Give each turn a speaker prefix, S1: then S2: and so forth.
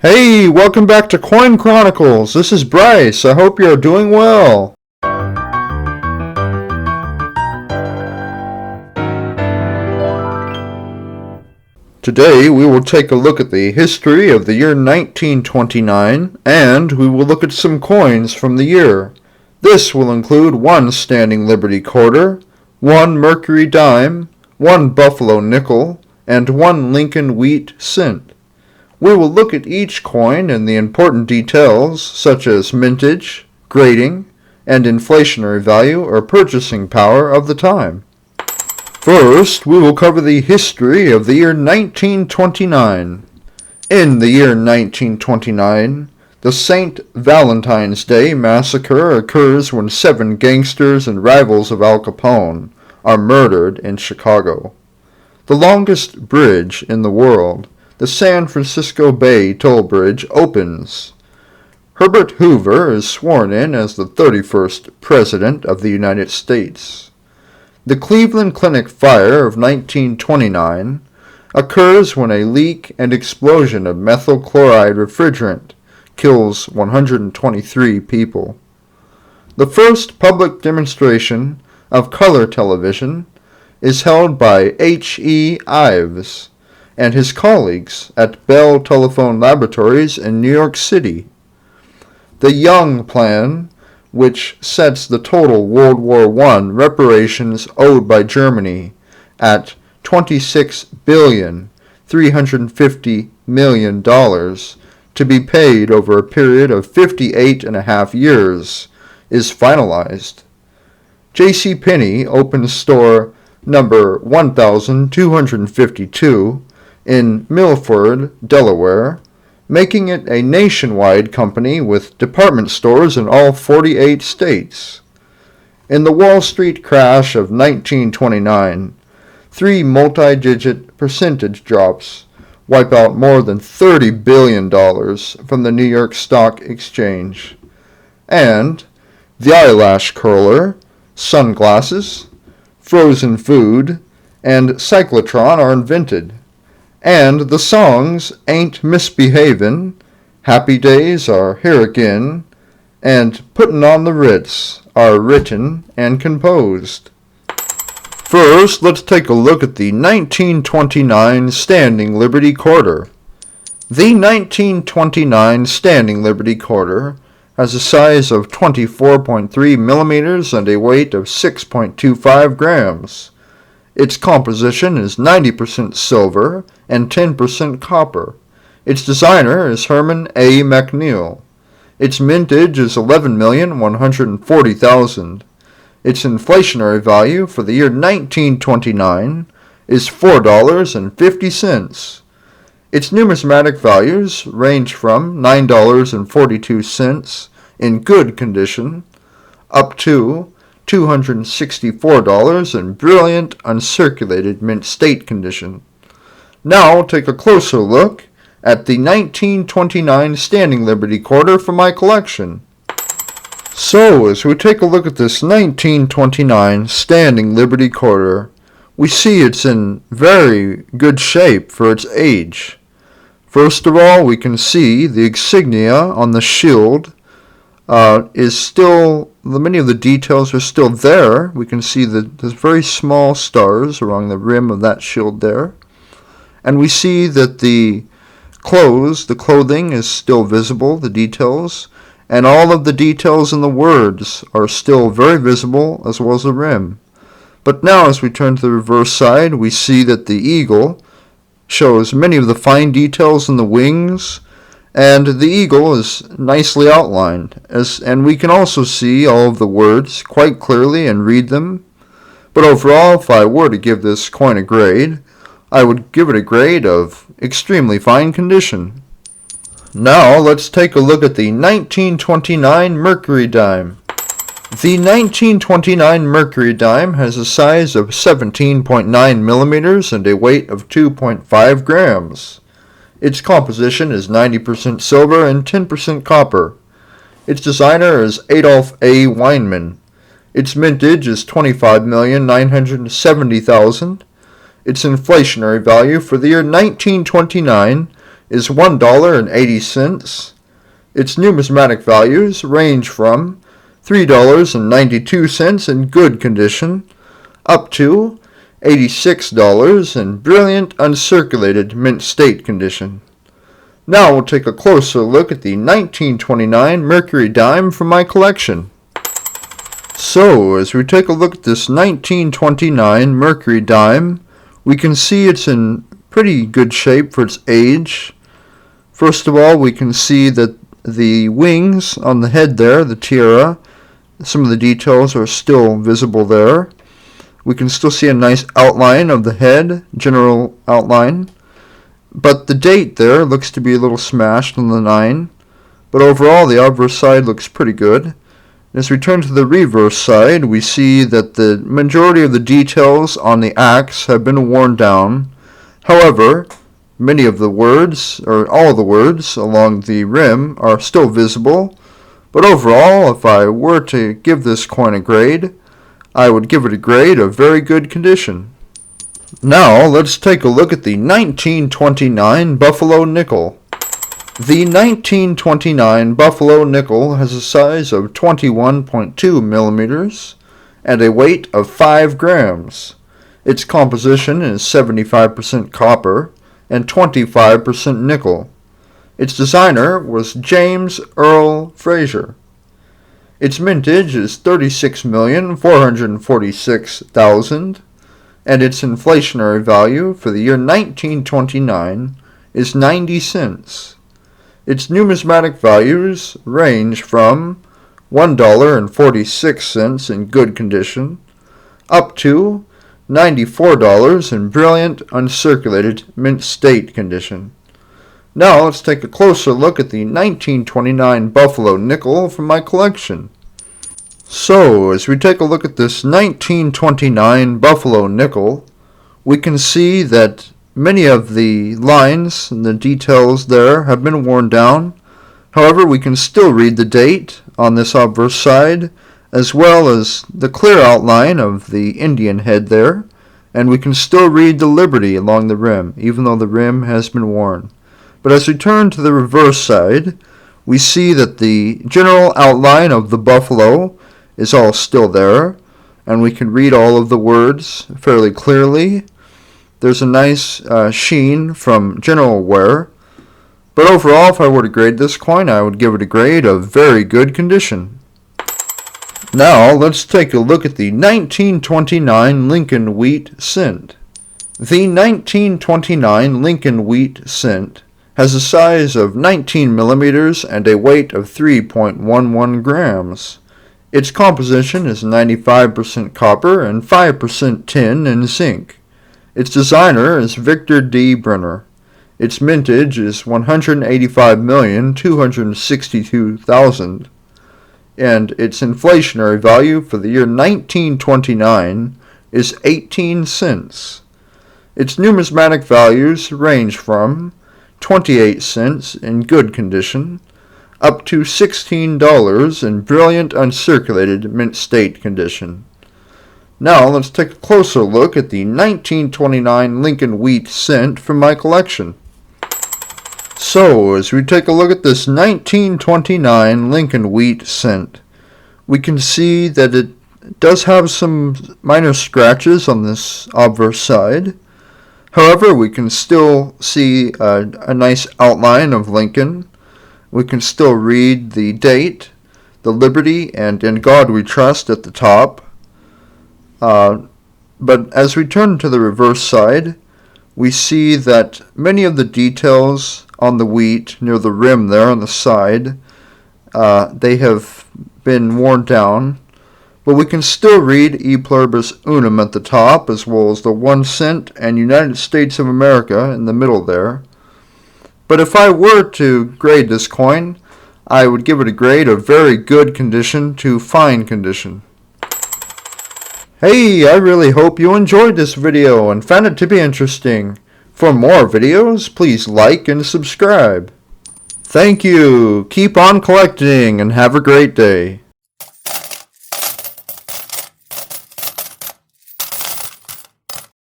S1: Hey, welcome back to Coin Chronicles. This is Bryce. I hope you're doing well. Today we will take a look at the history of the year 1929, and we will look at some coins from the year. This will include one standing Liberty quarter, one Mercury Dime, one Buffalo nickel, and one Lincoln wheat cent. We will look at each coin and the important details such as mintage, grading, and inflationary value or purchasing power of the time. First, we will cover the history of the year 1929. In the year 1929, the St. Valentine's Day Massacre occurs when 7 gangsters and rivals of Al Capone are murdered in Chicago. The longest bridge in the world, the San Francisco Bay Toll Bridge, opens. Herbert Hoover is sworn in as the 31st President of the United States. The Cleveland Clinic fire of 1929 occurs when a leak and explosion of methyl chloride refrigerant kills 123 people. The first public demonstration of color television is held by H.E. Ives and his colleagues at Bell Telephone Laboratories in New York City. The Young Plan, which sets the total World War I reparations owed by Germany at $26,350,000,000 to be paid over a period of 58.5 years, is finalized. J.C. Penney opens store number 1252 in Milford, Delaware, making it a nationwide company with department stores in all 48 states. In the Wall Street crash of 1929, 3 multi-digit percentage drops wipe out more than $30 billion from the New York Stock Exchange. And the eyelash curler, sunglasses, frozen food, and cyclotron are invented. And the songs Ain't Misbehavin', Happy Days Are Here Again, and Puttin' on the Ritz are written and composed. First, let's take a look at the 1929 Standing Liberty Quarter. The 1929 Standing Liberty Quarter has a size of 24.3 millimeters and a weight of 6.25 grams. Its composition is 90% silver and 10% copper. Its designer is Herman A. McNeil. Its mintage is 11,140,000. Its inflationary value for the year 1929 is $4.50. Its numismatic values range from $9.42 in good condition up to $264 in brilliant uncirculated mint state condition. Now take a closer look at the 1929 Standing Liberty Quarter from my collection. So, as we take a look at this 1929 Standing Liberty Quarter, we see it's in very good shape for its age. First of all, we can see the insignia on the shield is still, many of the details are still there. We can see there's very small stars along the rim of that shield there. And we see that the clothing is still visible, the details, and all of the details in the words are still very visible, as well as the rim. But now as we turn to the reverse side, we see that the eagle shows many of the fine details in the wings, and the eagle is nicely outlined, and we can also see all of the words quite clearly and read them. But overall, if I were to give this coin a grade, I would give it a grade of extremely fine condition. Now let's take a look at the 1929 Mercury Dime. The 1929 Mercury Dime has a size of 17.9 millimeters and a weight of 2.5 grams. Its composition is 90% silver and 10% copper. Its designer is Adolph A. Weinman. Its mintage is 25,970,000. Its inflationary value for the year 1929 is $1.80. Its numismatic values range from $3.92 in good condition up to $86 in brilliant uncirculated mint state condition. Now we'll take a closer look at the 1929 Mercury Dime from my collection. So, as we take a look at this 1929 Mercury Dime, we can see it's in pretty good shape for its age. First of all, we can see that the wings on the head there, the tiara, some of the details are still visible there. We can still see a nice outline of the head, general outline. But the date there looks to be a little smashed on the 9. But overall, the obverse side looks pretty good. As we turn to the reverse side, we see that the majority of the details on the axe have been worn down. However, many of the words, or all of the words along the rim are still visible. But overall, if I were to give this coin a grade, I would give it a grade of very good condition. Now, let's take a look at the 1929 Buffalo Nickel. The 1929 Buffalo Nickel has a size of 21.2 millimeters and a weight of 5 grams. Its composition is 75% copper and 25% nickel. Its designer was James Earl Fraser. Its mintage is 36,446,000, and its inflationary value for the year 1929 is 90 cents. Its numismatic values range from $1.46 in good condition up to $94 in brilliant uncirculated mint state condition. Now let's take a closer look at the 1929 Buffalo Nickel from my collection. So, as we take a look at this 1929 Buffalo Nickel, we can see that many of the lines and the details there have been worn down. However, we can still read the date on this obverse side, as well as the clear outline of the Indian head there, and we can still read the Liberty along the rim, even though the rim has been worn. But as we turn to the reverse side, we see that the general outline of the buffalo is all still there, and we can read all of the words fairly clearly. There's a nice sheen from general wear. But overall, if I were to grade this coin, I would give it a grade of very good condition. Now, let's take a look at the 1929 Lincoln Wheat Cent. The 1929 Lincoln Wheat Cent has a size of 19 millimeters and a weight of 3.11 grams. Its composition is 95% copper and 5% tin and zinc. Its designer is Victor D. Brenner. Its mintage is 185,262,000, and its inflationary value for the year 1929 is 18 cents. Its numismatic values range from 28 cents in good condition up to $16 in brilliant uncirculated mint state condition. Now let's take a closer look at the 1929 Lincoln Wheat Cent from my collection. So, as we take a look at this 1929 Lincoln Wheat Cent, we can see that it does have some minor scratches on this obverse side. However, we can still see a nice outline of Lincoln. We can still read the date, the Liberty, and In God We Trust at the top. But as we turn to the reverse side, we see that many of the details on the wheat near the rim there on the side, they have been worn down. But we can still read E Pluribus Unum at the top, as well as the 1 cent and United States of America in the middle there. But if I were to grade this coin, I would give it a grade of very good condition to fine condition. Hey, I really hope you enjoyed this video and found it to be interesting. For more videos, please like and subscribe. Thank you, keep on collecting, and have a great day.